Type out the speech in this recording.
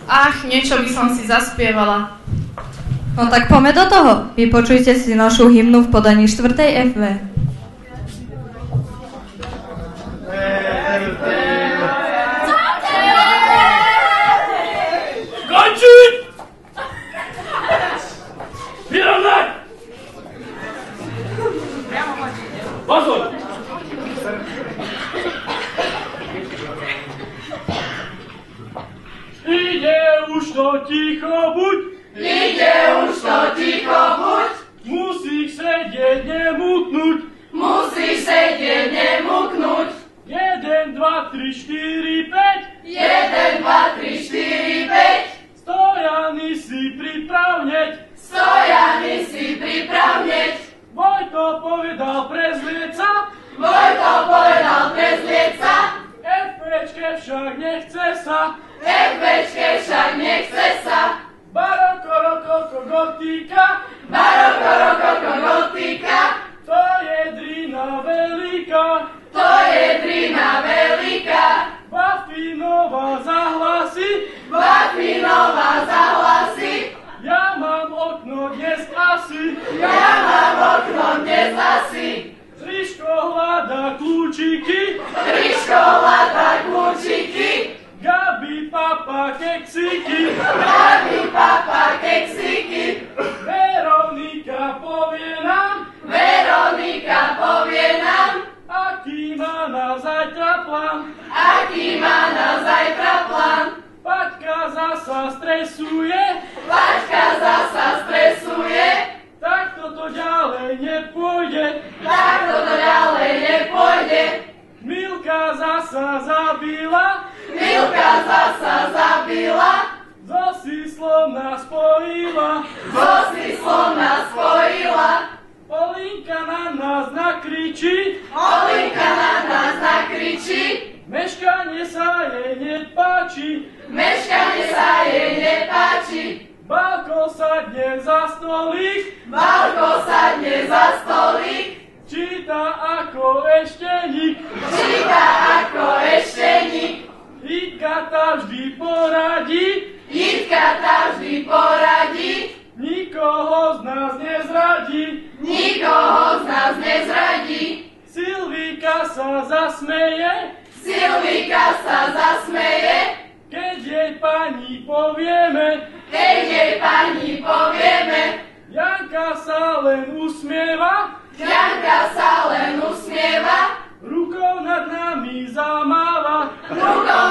Ach, niečo by som si zaspievala. No tak poďme do toho. Vypočujte si našu hymnu v podaní 4. FV. Končiť! Vyrovnať! Pozor! Ide už to ticho buď! Ide už to ticho buď! Musíš sedieť, nemuknúť! Musíš sedieť, nemuknúť! 1, 2, 3, 4, 5! 1, 2, 3, 4, 5! Stojany si pripravneť! Stojany si pripravneť! Vojto povedal prezlieť sa! Vojto povedal prezlieť sa! FPčke však nechce sa! FPčke však nechce sa! Baroko, rokoko, gotika! Baroko, rokoko, gotika! To je drina veľká! To je drina veľká! Bafinová zahlasí! Bafinová zahlasí! Ja mám okno dnes asi! Ja mám okno dnes asi! Triško hľadá kľúčiky! Triško hľadá kľúčiky! Gabi papa keksiky! Gabi papa keksiky! Veronika povie nám! Veronika povie nám! Aký má na zajtra plán? Aký má na zajtra plán? Paťka zasa stresuje! Paťka zasa stresuje! Tak toto ďalej nepôjde! Tak toto ďalej nepôjde! Milka zasa zabila! Milka zasa zabila! So síslom nás spojila! So síslom nás spojila! Olinka na nás nakričí! Olinka na nás nakričí! Meškanie sa jej nepáči! Meškanie sa jej nepáči! Balko sadne za stolík! Balko sadne za stolík! Číta ako ešteník! Číta ako ešteník! Jitka tá vždy poradí! Jitka tá vždy poradí! Nikoho z nás nezradí! Nikoho z nás nezradí! Silvíka sa zasmeje! Silvíka sa zasmeje! Keď jej pani povieme! Keď jej pani povieme! Janka sa len usmieva! Janka sa len usmieva! Rukou nad nami zamáva! Rukou